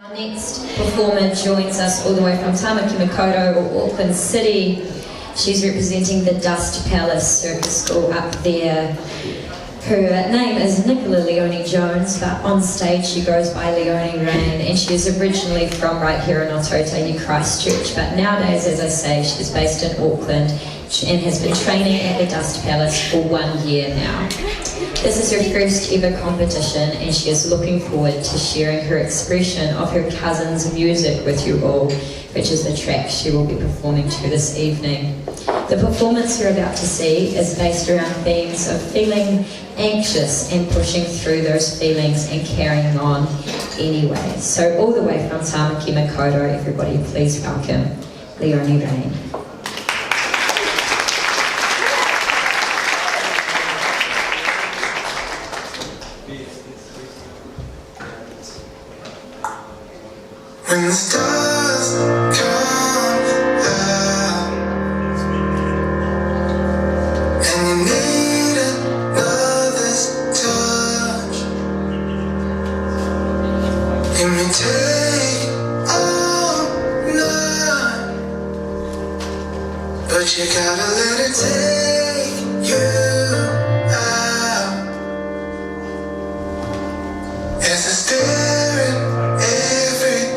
Our next performer joins us all the way from Tamaki Makaurau or Auckland City. She's representing the Dust Palace Circus School up there. Her name is Nicola Leonie Jones, but on stage she goes by Leonie Rain, and she is originally from right here in Ōtautahi, Christchurch, but nowadays, as I say, she's based in Auckland and has been training at the Dust Palace for 1 year now. This is her first ever competition, and she is looking forward to sharing her expression of her cousin's music with you all, which is the track she will be performing to this evening. The performance you're about to see is based around themes of feeling anxious and pushing through those feelings and carrying on anyway. So all the way from Tamaki Makaurau, everybody please welcome Leonie Rain. When the stars come out and you need another's touch, it may take all night, but you gotta let it take you out. As I stare at every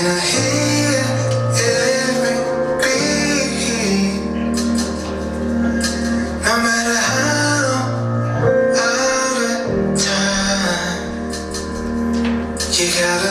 and I hear every beat, no matter how out of time, you gotta